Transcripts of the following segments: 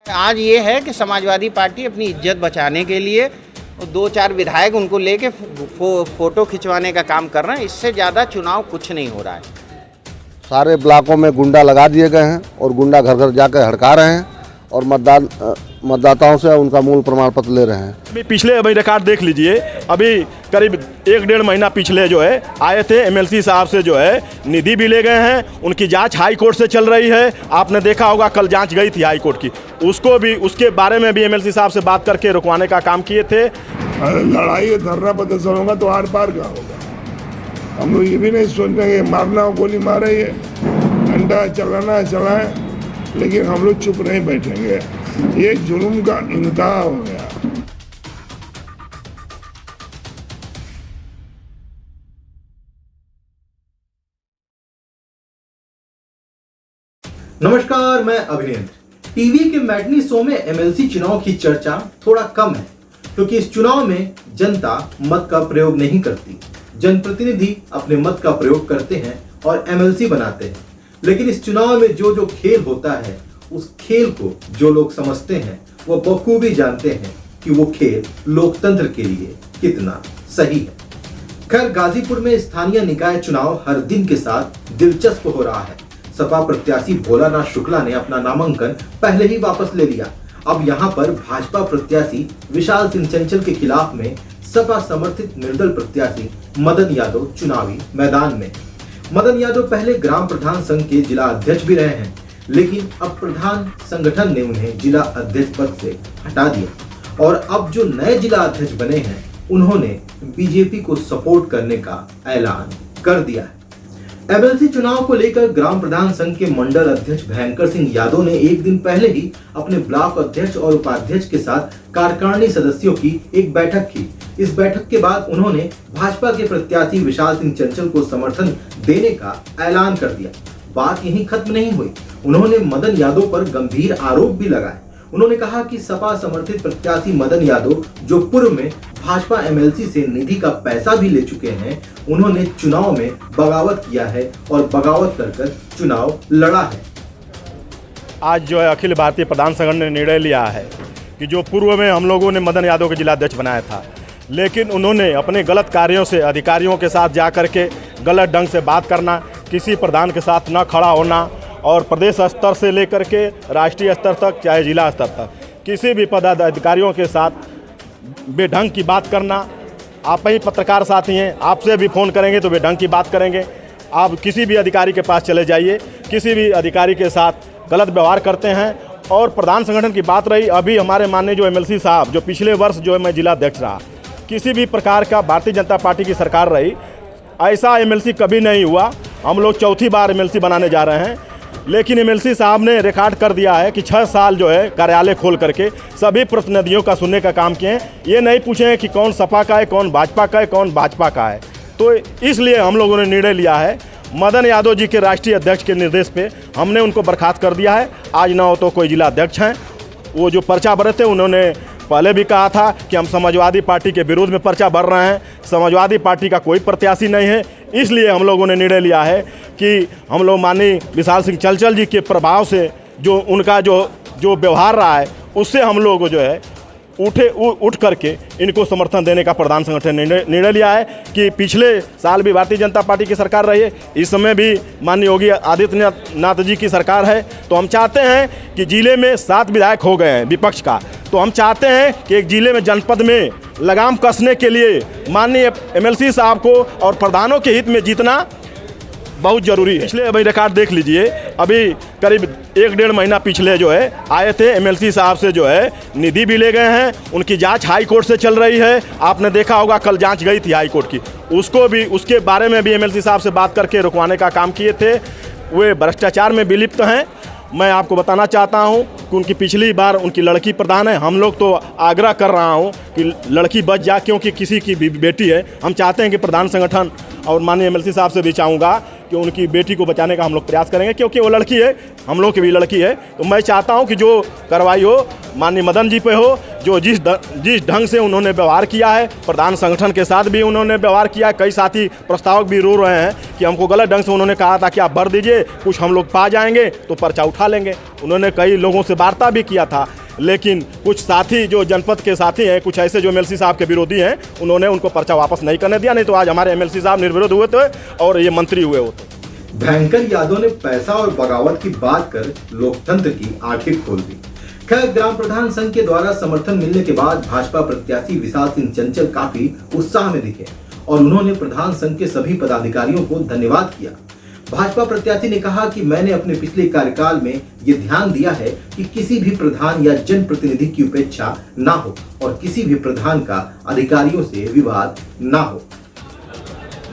आज ये है कि समाजवादी पार्टी अपनी इज्जत बचाने के लिए दो चार विधायक उनको लेके फोटो खिंचवाने का काम कर रहे हैं। इससे ज़्यादा चुनाव कुछ नहीं हो रहा है। सारे ब्लॉकों में गुंडा लगा दिए गए हैं और गुंडा घर घर जाकर हड़का रहे हैं और मतदाताओं से उनका मूल प्रमाण पत्र ले रहे हैं। अभी रिकॉर्ड देख लीजिए। अभी करीब 1-1.5 महीना पिछले जो है आए थे एमएलसी साहब से जो है निधि भी ले गए हैं। उनकी जांच हाई कोर्ट से चल रही है। आपने देखा होगा कल जांच गई थी हाई कोर्ट की, उसको भी उसके बारे में भी एमएलसी साहब से बात करके रुकवाने का काम किए थे। लड़ाई धरना प्रदर्शन होगा तो आर पार का होगा। हम लोग ये भी नहीं सोच रहे कि मारना हो गोली मारे, ये डंडा चलाना चलाएं, लेकिन हम लोग चुप नहीं बैठेंगे। ये जुल्म का इंतहा हो गया। नमस्कार, मैं अभिनेंद्र। टीवी के मैटनी शो में एमएलसी चुनाव की चर्चा थोड़ा कम है, क्योंकि इस चुनाव में जनता मत का प्रयोग नहीं करती। जनप्रतिनिधि अपने मत का प्रयोग करते हैं और एमएलसी बनाते हैं। लेकिन इस चुनाव में जो खेल होता है, उस खेल को जो लोग समझते हैं वो बखूबी जानते हैं कि वो खेल लोकतंत्र के लिए कितना सही है। खैर, गाजीपुर में स्थानीय निकाय चुनाव हर दिन के साथ दिलचस्प हो रहा है। सपा प्रत्याशी भोलानाथ शुक्ला ने अपना नामांकन पहले ही वापस ले लिया। अब यहां पर भाजपा प्रत्याशी विशाल सिंह चंचल के खिलाफ में सपा समर्थित निर्दल प्रत्याशी मदन यादव चुनावी मैदान में। मदन यादव पहले ग्राम प्रधान संघ के जिला अध्यक्ष भी रहे हैं, लेकिन अब प्रधान संगठन ने उन्हें जिला अध्यक्ष पद से हटा दिया और अब जो नए जिला अध्यक्ष बने हैं, उन्होंने बीजेपी को सपोर्ट करने का ऐलान कर दिया है। एमएलसी चुनाव को लेकर ग्राम प्रधान संघ के मंडल अध्यक्ष भयंकर सिंह यादव ने एक दिन पहले ही अपने ब्लॉक अध्यक्ष और उपाध्यक्ष के साथ कार्यकारिणी सदस्यों की एक बैठक की। इस बैठक के बाद उन्होंने भाजपा के प्रत्याशी विशाल सिंह चंचल को समर्थन देने का ऐलान कर दिया। बात यहीं खत्म नहीं हुई। उन्होंने मदन यादव पर गंभीर आरोप भी लगाए। उन्होंने कहा कि सपा समर्थित प्रत्याशी मदन यादव, जो पूर्व में भाजपा एमएलसी से निधि का पैसा भी ले चुके हैं, उन्होंने चुनाव में बगावत किया है और बगावत कर चुनाव लड़ा है। आज जो है अखिल भारतीय प्रधान संगठन ने निर्णय लिया है कि जो पूर्व में हम लोगों ने मदन यादव को जिलाध्यक्ष बनाया था, लेकिन उन्होंने अपने गलत कार्यों से अधिकारियों के साथ जा करके गलत ढंग से बात करना, किसी प्रधान के साथ न खड़ा होना और प्रदेश स्तर से लेकर के राष्ट्रीय स्तर तक चाहे जिला स्तर तक किसी भी पदाधिकारियों के साथ बेढंग की बात करना। आप ही पत्रकार साथी हैं, आपसे भी फ़ोन करेंगे तो बेढंग की बात करेंगे। आप किसी भी अधिकारी के पास चले जाइए, किसी भी अधिकारी के साथ गलत व्यवहार करते हैं। और प्रधान संगठन की बात रही, अभी हमारे माननीय जो एमएलसी साहब, जो पिछले वर्ष जो है मैं जिला अध्यक्ष रहा, किसी भी प्रकार का भारतीय जनता पार्टी की सरकार रही, ऐसा एमएलसी कभी नहीं हुआ। हम लोग चौथी बार एमएलसी बनाने जा रहे हैं, लेकिन एमएलसी साहब ने रिकॉर्ड कर दिया है कि 6 साल जो है कार्यालय खोल करके सभी प्रतिनिधियों का सुनने का काम किए हैं। ये नहीं पूछे कि कौन सपा का है, कौन भाजपा का है, कौन भाजपा का है। तो इसलिए हम लोगों ने निर्णय लिया है, मदन यादव जी के राष्ट्रीय अध्यक्ष के निर्देश पे हमने उनको बर्खास्त कर दिया है। आज ना हो तो कोई जिला अध्यक्ष हैं। वो जो पर्चा भरे थे, उन्होंने पहले भी कहा था कि हम समाजवादी पार्टी के विरोध में पर्चा भर रहे हैं। समाजवादी पार्टी का कोई प्रत्याशी नहीं है। इसलिए हम लोगों ने निर्णय लिया है कि हम लोग माननीय विशाल सिंह चंचल जी के प्रभाव से जो उनका जो व्यवहार रहा है, उससे हम लोग जो है उठ करके इनको समर्थन देने का प्रधान संगठन ने निर्णय लिया है कि पिछले साल भी भारतीय जनता पार्टी की सरकार रही है, इस समय भी माननीय योगी आदित्यनाथ जी की सरकार है। तो हम चाहते हैं कि जिले में 7 विधायक हो गए हैं विपक्ष का, तो हम चाहते हैं कि एक जिले में, जनपद में लगाम कसने के लिए माननीय एमएलसी साहब को और प्रधानों के हित में जीतना बहुत ज़रूरी है। इसलिए अभी रिकॉर्ड देख लीजिए। अभी करीब 1-1.5 महीना पिछले जो है आए थे एमएलसी साहब से जो है निधि भी ले गए हैं। उनकी जांच हाई कोर्ट से चल रही है। आपने देखा होगा कल जांच गई थी हाई कोर्ट की, उसके बारे में भी एमएलसी साहब से बात करके रुकवाने का काम किए थे। वे भ्रष्टाचार में विलिप्त हैं। मैं आपको बताना चाहता हूं कि उनकी पिछली बार उनकी लड़की प्रधान है। हम लोग तो आग्रह कर रहा हूं कि लड़की बच जा, क्योंकि किसी की भी बेटी है। हम चाहते हैं कि प्रधान संगठन और माननीय एमएलसी साहब से भी चाहूँगा कि उनकी बेटी को बचाने का हम लोग प्रयास करेंगे, क्योंकि वो लड़की है, हम लोग की भी लड़की है। तो मैं चाहता हूं कि जो कार्रवाई हो माननीय मदन जी पे हो, जो जिस ढंग से उन्होंने व्यवहार किया है, प्रधान संगठन के साथ भी उन्होंने व्यवहार किया है। कई साथी प्रस्तावक भी रो रहे हैं कि हमको गलत ढंग से उन्होंने कहा था कि आप भर दीजिए, कुछ हम लोग पा जाएंगे तो पर्चा उठा लेंगे। उन्होंने कई लोगों से वार्ता भी किया था, लेकिन कुछ साथी जो जनपद के साथी हैं, कुछ ऐसे जो एमएलसी साहब के विरोधी हैं, उन्होंने उनको पर्चा वापस नहीं करने दिया। नहीं तो आज हमारे एमएलसी साहब निर्विरोध हुए थे और ये मंत्री हुए होते। भयंकर यादव ने पैसा और बगावत की बात कर लोकतंत्र की आंखें खोल दी। खैर, ग्राम प्रधान संघ के द्वारा समर्थन मिलने के बाद भाजपा प्रत्याशी विशाल सिंह चंचल काफी उत्साह में दिखे और उन्होंने प्रधान संघ के सभी पदाधिकारियों को धन्यवाद किया। भाजपा प्रत्याशी ने कहा कि मैंने अपने पिछले कार्यकाल में ये ध्यान दिया है कि किसी भी प्रधान या जनप्रतिनिधि की उपेक्षा ना हो और किसी भी प्रधान का अधिकारियों से विवाद ना हो।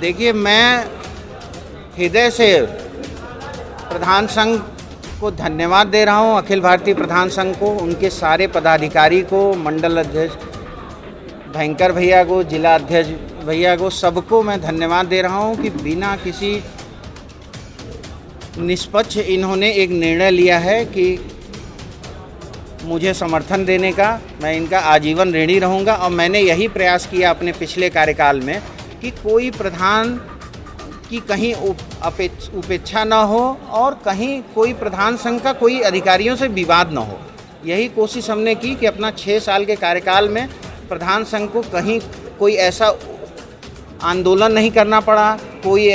देखिए, मैं हृदय से प्रधान संघ को धन्यवाद दे रहा हूं, अखिल भारतीय प्रधान संघ को, उनके सारे पदाधिकारी को, मंडल अध्यक्ष भयंकर भैया को, जिला अध्यक्ष भैया को, सबको मैं धन्यवाद दे रहा हूं कि बिना किसी निष्पक्ष इन्होंने एक निर्णय लिया है कि मुझे समर्थन देने का। मैं इनका आजीवन ऋणी रहूँगा और मैंने यही प्रयास किया अपने पिछले कार्यकाल में कि कोई प्रधान की कहीं उपेक्षा ना हो और कहीं कोई प्रधान संघ का कोई अधिकारियों से विवाद ना हो। यही कोशिश हमने की कि अपना 6 साल के कार्यकाल में प्रधान संघ को कहीं कोई ऐसा आंदोलन नहीं करना पड़ा, कोई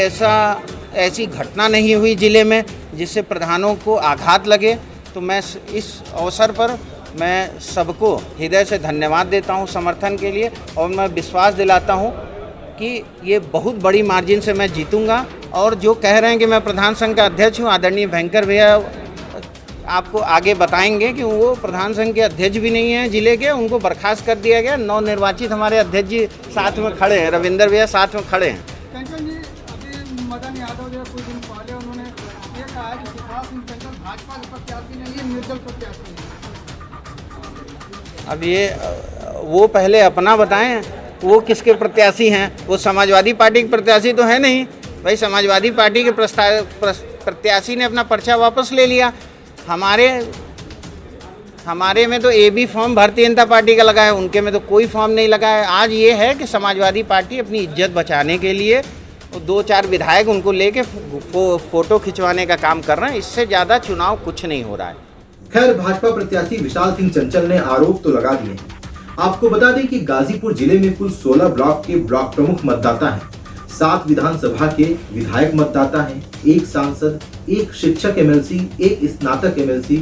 ऐसी घटना नहीं हुई जिले में जिससे प्रधानों को आघात लगे। तो मैं इस अवसर पर मैं सबको हृदय से धन्यवाद देता हूं समर्थन के लिए और मैं विश्वास दिलाता हूं कि ये बहुत बड़ी मार्जिन से मैं जीतूंगा। और जो कह रहे हैं कि मैं प्रधान संघ का अध्यक्ष हूं, आदरणीय भयंकर भैया आपको आगे बताएंगे कि वो प्रधान संघ के अध्यक्ष भी नहीं हैं जिले के, उनको बर्खास्त कर दिया गया। नवनिर्वाचित हमारे अध्यक्ष जी साथ में खड़े हैं, रविंदर भैया साथ में खड़े हैं। मदन यादव जो कुछ दिन पहले उन्होंने ये कहा है कि विशाल सिंह चंचल भाजपा के प्रत्याशी नहीं, ये निर्दल प्रत्याशी है। अब ये वो पहले अपना बताएं, वो किसके प्रत्याशी हैं? वो समाजवादी पार्टी के प्रत्याशी तो है नहीं भाई। समाजवादी पार्टी के प्रत्याशी ने अपना पर्चा वापस ले लिया। हमारे में तो AB form Bharatiya Janata party का लगा है, उनके में तो कोई फॉर्म नहीं लगा है। आज ये है कि समाजवादी पार्टी अपनी इज्जत बचाने के लिए 2-4 विधायक उनको लेके फोटो खिंचवाने का काम कर रहे हैं। इससे ज़्यादा चुनाव कुछ नहीं हो रहा है। खैर, भाजपा प्रत्याशी विशाल सिंह चंचल ने आरोप तो लगा दिए हैं। आपको बता दें कि गाजीपुर जिले में कुल 16 ब्लॉक के ब्लॉक प्रमुख मतदाता हैं, 7 विधानसभा के विधायक मतदाता हैं, 1 सांसद, 1 शिक्षक एमएलसी, 1 स्नातक एमएलसी,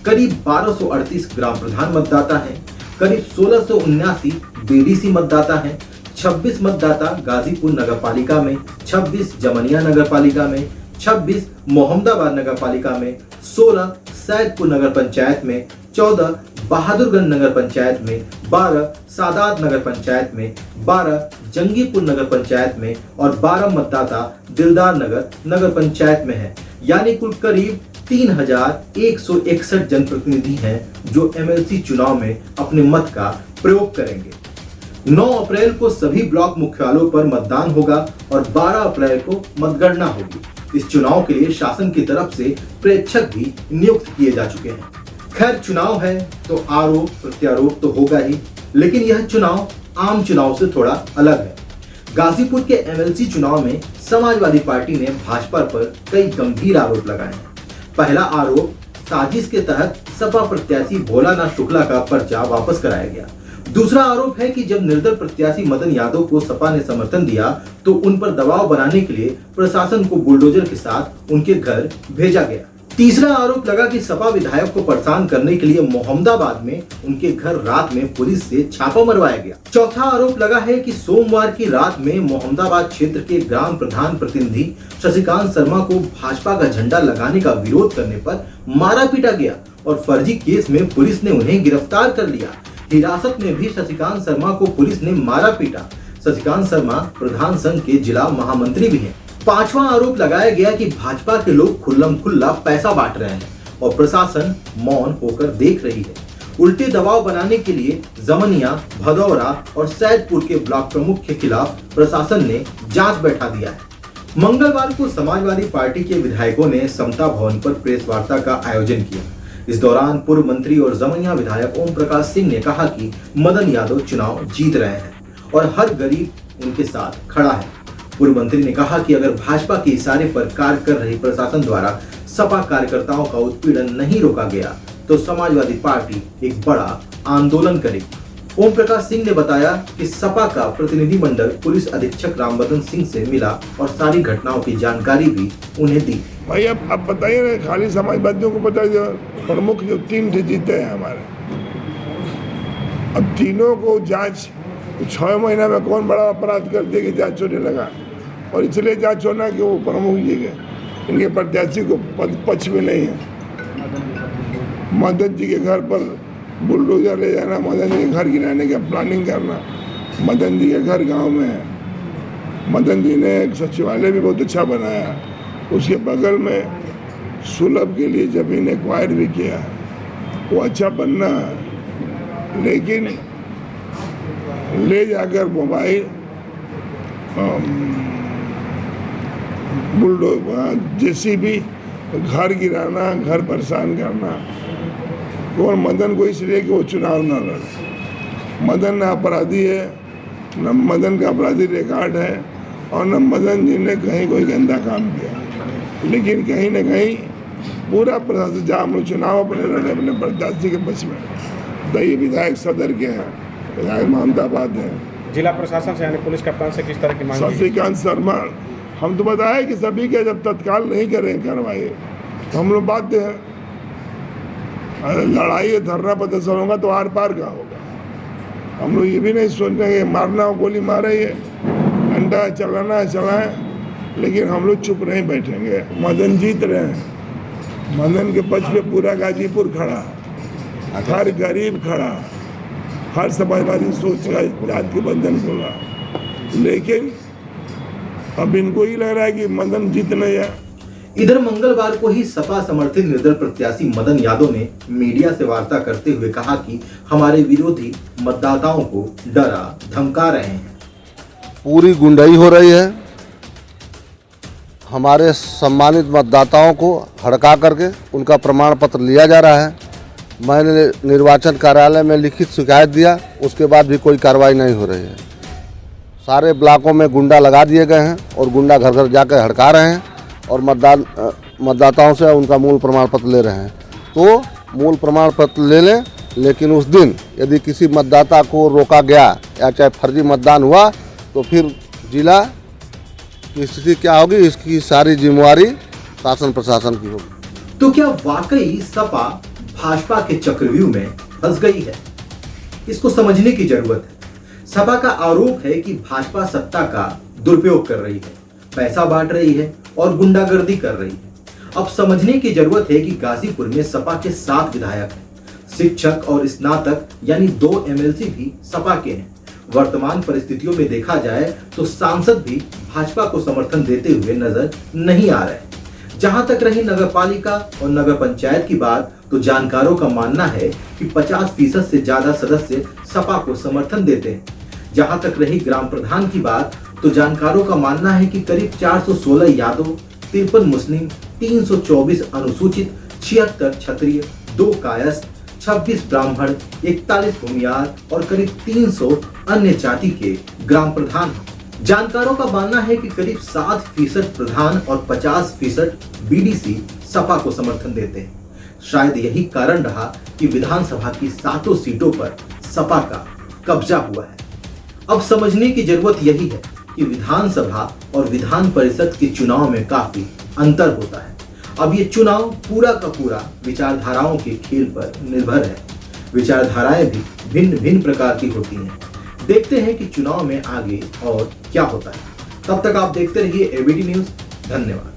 करीब 1238 ग्राम प्रधान मतदाता हैं, करीब 1679 बीडीसी मतदाता हैं, 26 मतदाता गाजीपुर नगरपालिका में, 26 जमनिया नगरपालिका में, 26 मोहम्मदाबाद नगरपालिका में, 16 सैदपुर नगर पंचायत में, 14 बहादुरगंज नगर पंचायत में, 12 सादात नगर पंचायत में, 12 जंगीपुर नगर पंचायत में और 12 मतदाता दिलदार नगर नगर पंचायत में है। यानी कुल करीब 3161 जनप्रतिनिधि हैं जो एमएलसी चुनाव में अपने मत का प्रयोग करेंगे। 9 अप्रैल को सभी ब्लॉक मुख्यालयों पर मतदान होगा और 12 अप्रैल को मतगणना होगी। इस चुनाव के लिए शासन की तरफ से प्रेक्षक भी नियुक्त किए जा चुके हैं। खैर, चुनाव है तो आरोप प्रत्यारोप तो होगा ही, लेकिन यह चुनाव आम चुनाव से थोड़ा अलग है। गाजीपुर के एमएलसी चुनाव में समाजवादी पार्टी ने भाजपा पर कई गंभीर आरोप लगाए हैं। पहला आरोप, साजिश के तहत सपा प्रत्याशी भोलानाथ शुक्ला का पर्चा वापस कराया गया। दूसरा आरोप है कि जब निर्दल प्रत्याशी मदन यादव को सपा ने समर्थन दिया तो उन पर दबाव बनाने के लिए प्रशासन को बुलडोजर के साथ उनके घर भेजा गया। तीसरा आरोप लगा कि सपा विधायक को परेशान करने के लिए मोहम्मदाबाद में उनके घर रात में पुलिस से छापा मरवाया गया। चौथा आरोप लगा है कि सोमवार की रात में मोहम्मदाबाद क्षेत्र के ग्राम प्रधान प्रतिनिधि शशिकांत शर्मा को भाजपा का झंडा लगाने का विरोध करने पर मारा पीटा गया और फर्जी केस में पुलिस ने उन्हें गिरफ्तार कर लिया। हिरासत में भी शशिकांत शर्मा को पुलिस ने मारा पीटा। शशिकांत शर्मा प्रधान संघ के जिला महामंत्री भी हैं। पांचवा आरोप लगाया गया कि भाजपा के लोग खुल्लम खुल्ला पैसा बांट रहे हैं और प्रशासन मौन होकर देख रही है। उल्टे दबाव बनाने के लिए जमनिया, भदौरा और सैदपुर के ब्लॉक प्रमुख के खिलाफ प्रशासन ने जांच बैठा दिया है। मंगलवार को समाजवादी पार्टी के विधायकों ने समता भवन पर प्रेस वार्ता का आयोजन किया। इस दौरान पूर्व मंत्री और जमैया विधायक ओम प्रकाश सिंह ने कहा कि मदन यादव चुनाव जीत रहे हैं और हर गरीब उनके साथ खड़ा है। पूर्व मंत्री ने कहा कि अगर भाजपा के इशारे पर कार्य कर रही प्रशासन द्वारा सपा कार्यकर्ताओं का उत्पीड़न नहीं रोका गया तो समाजवादी पार्टी एक बड़ा आंदोलन करेगी। ओम प्रकाश सिंह ने बताया कि सपा का प्रतिनिधि मंडल पुलिस अधीक्षक रामबदन सिंह से मिला और सारी घटनाओं की जानकारी भी उन्हें दी। भाई अब बताइए ना, खाली समाजवादियों को पता है प्रमुख जो 3 जीते हैं हमारे, अब तीनों को जांच 6 महीना में कौन बड़ा अपराध कर दिया कि जांच होने लगा, और इसलिए जांच होना कि वो प्रमुख जी के इनके प्रत्याशी को पक्ष में नहीं है। मदन जी के घर पर बुलडोजर ले जाना, मदन जी के घर गिराने का प्लानिंग करना। मदन जी के घर गांव में है। मदन जी ने एक सचिवालय भी बहुत अच्छा बनाया, उसके बगल में सुलभ के लिए जमीन एक्वायर भी किया, वो अच्छा बनना है। लेकिन ले जाकर मोबाइल बुलडोजर जेसीबी घर गिराना, घर परेशान करना। और मदन को इसलिए कि वो चुनाव न लड़े। मदन न अपराधी है, न मदन का अपराधी रिकॉर्ड है, और न मदन जी ने कहीं कोई गंदा काम किया। लेकिन कहीं न कहीं पूरा प्रशासन, जहाँ हम लोग चुनाव अपने लड़े अपने प्रत्याशी के पक्ष में, तो ये विधायक सदर के हैं, विधायक ममताबाद हैं। जिला प्रशासन से यानी पुलिस कप्तान से किस तरह की मांग? शशिकांत शर्मा, हम तो बताए कि सभी के जब तत्काल नहीं करें कार्रवाई तो हम लोग बाध्य हैं। लड़ाई धरना प्रदर्शन होगा तो आर पार का होगा। हम लोग ये भी नहीं सोचते कि मारना हो, गोली मारे, ये डंडा चलाना है चलाएं, लेकिन हम लोग चुप नहीं बैठेंगे। मदन जीत रहे हैं, मदन के पक्ष पे पूरा गाजीपुर खड़ा, हर गरीब खड़ा, हर समाजवादी सोच का जात के बंधन खोला। लेकिन अब इनको ही लग रहा है कि मदन जीत नहीं है। इधर मंगलवार को ही सपा समर्थित निर्दल प्रत्याशी मदन यादव ने मीडिया से वार्ता करते हुए कहा कि हमारे विरोधी मतदाताओं को डरा धमका रहे हैं। पूरी गुंडाई हो रही है, हमारे सम्मानित मतदाताओं को हड़का करके उनका प्रमाण पत्र लिया जा रहा है। मैंने निर्वाचन कार्यालय में लिखित शिकायत दिया, उसके बाद भी कोई कार्रवाई नहीं हो रही है। सारे ब्लॉकों में गुंडा लगा दिए गए हैं और गुंडा घर घर जाकर हड़का रहे हैं और मतदाताओं से उनका मूल प्रमाण पत्र ले रहे हैं। तो मूल प्रमाण पत्र ले लें, लेकिन उस दिन यदि किसी मतदाता को रोका गया या चाहे फर्जी मतदान हुआ तो फिर जिला की स्थिति क्या होगी, इसकी सारी जिम्मेवारी शासन प्रशासन की होगी। तो क्या वाकई सपा भाजपा के चक्रव्यूह में फंस गई है? इसको समझने की जरूरत है। सपा का आरोप है कि भाजपा सत्ता का दुरुपयोग कर रही है, पैसा बांट रही है और गुंडागर्दी कर रही है। अब समझने की जरूरत है कि गाजीपुर में सपा के 7 विधायक हैं, शिक्षक और स्नातक यानी 2 एमएलसी भी सपा के हैं। वर्तमान परिस्थितियों में देखा जाए तो सांसद भी भाजपा को समर्थन देते हुए नजर नहीं आ रहे। जहां तक रही नगरपालिका और नगर पंचायत की बात, तो जानकारों का मानना है कि 50% से ज्यादा सदस्य सपा को समर्थन देते हैं। जहां तक रही ग्राम प्रधान की बात, तो जानकारों का मानना है कि करीब 416 यादव, 53 मुस्लिम, 324 अनुसूचित, 76 क्षत्रिय, 2 कायस्थ, 26 ब्राह्मण, 41 भूमियार और करीब 300 अन्य जाति के ग्राम प्रधान हैं। जानकारों का मानना है कि करीब 7% प्रधान और 50% बीडीसी सपा को समर्थन देते हैं। शायद यही कारण रहा कि विधानसभा की 7 सीटों पर सपा का कब्जा हुआ है। अब समझने की जरूरत यही है कि विधानसभा और विधान परिषद के चुनाव में काफी अंतर होता है। अब ये चुनाव पूरा का पूरा विचारधाराओं के खेल पर निर्भर है। विचारधाराएं भी भिन्न भिन्न प्रकार की होती हैं। देखते हैं कि चुनाव में आगे और क्या होता है। तब तक आप देखते रहिए एबीडी न्यूज। धन्यवाद।